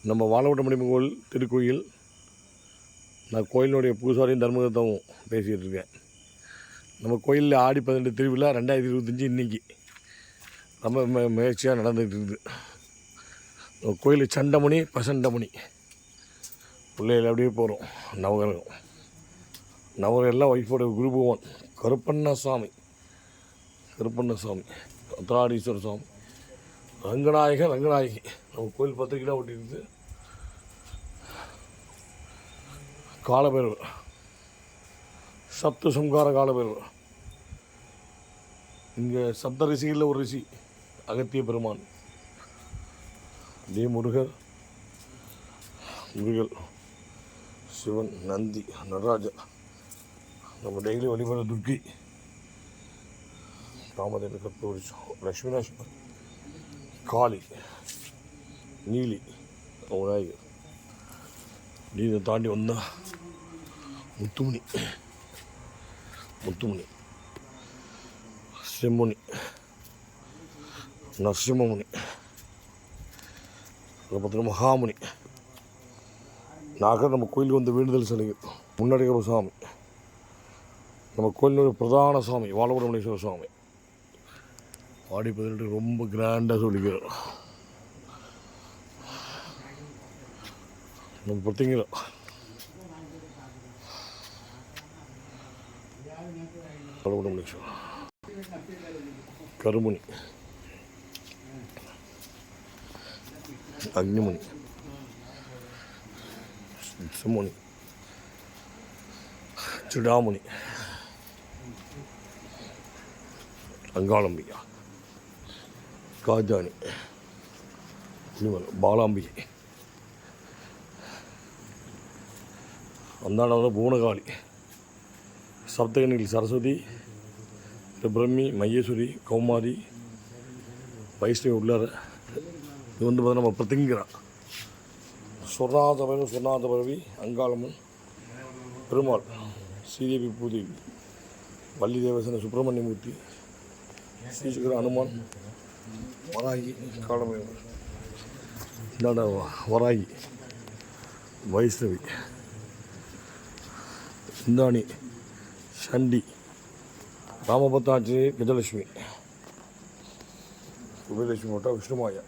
நம்ம வாழவட்டமணி கோயில் திருக்கோயில். நான் கோயிலினுடைய பூசாரியும் தர்மகர்த்தாவும் பேசிகிட்டு இருக்கேன். நம்ம கோயிலில் ஆடி 18 திருவிழா 2025 இன்றைக்கி ரொம்ப முயற்சியாக நடந்துகிட்டு இருக்குது. நம்ம கோயில் சண்டமணி பசண்டமணி பிள்ளைகள் அப்படியே போகிறோம். நவகிரகம் எல்லாம் ஒய்ஃபோட குருபவன் கருப்பண்ணசாமி, உத்தராடீஸ்வர சுவாமி, ரங்கநாயகி. நம்ம கோயில் 10 கிலோ ஓட்டிருக்கு. காலபைரவர், சப்த சம்கார காலபைரவர். இங்கே சப்த ரிஷிகளில் ஒரு ரிஷி அகத்திய பெருமான். அதே முருகர், சிவன், நந்தி, நடராஜர். நம்ம டெய்லி வழிபட துர்க்கி, ராமதேவ கற்பூரிச்சம், லக்ஷ்மிநாசன், காளி, நீலி, விநாயகர். இதை தாண்டி வந்தால் முத்துமணி, செம்முனி, நரசிம்மமுனி, அதை பார்த்தீங்கன்னா மகாமுனி. நம்ம கோயிலுக்கு வந்து வேண்டுதல் சிலைகள். முன்னாடி சாமி நம்ம கோயிலினுடைய பிரதான சாமி வாழவட்டமணீஸ்வர சுவாமி. ஆடி 18 ரொம்ப கிராண்டாக சொல்லிக்கிறோம். நம்ம பார்த்தீங்களா வாழவட்டமணீஸ்வரர், கருமுனி, அக்னிமுனி, சுமுனி, சுடாமுனி, அங்காளம்பிகா, காஜானி, பாலாம்பிகை, அந்தாண்ட பூனகாளி, சப்தகனியில் சரஸ்வதி, பிரம்மி, மையேஸ்வரி, கௌமாரி, வைஷ்ணவி உள்ளார. இது வந்து பார்த்தா நம்ம பிரதிங்கிறா சொர்ணாத பரவி, அங்காளம்மன், பெருமாள், ஸ்ரீதேவி பூதேவி, வள்ளி தேவசன, சுப்பிரமணியமூர்த்தி, ஸ்ரீசக்கர, அனுமான், வராகி, காலமேவர், இந்தாண்ட வராகி, வைஷ்ணவி, இந்தாணி, சண்டி, ராமபத்தாச்சி, கஜலட்சுமி, உபயலட்சுமி, விஷ்ணுமாயா.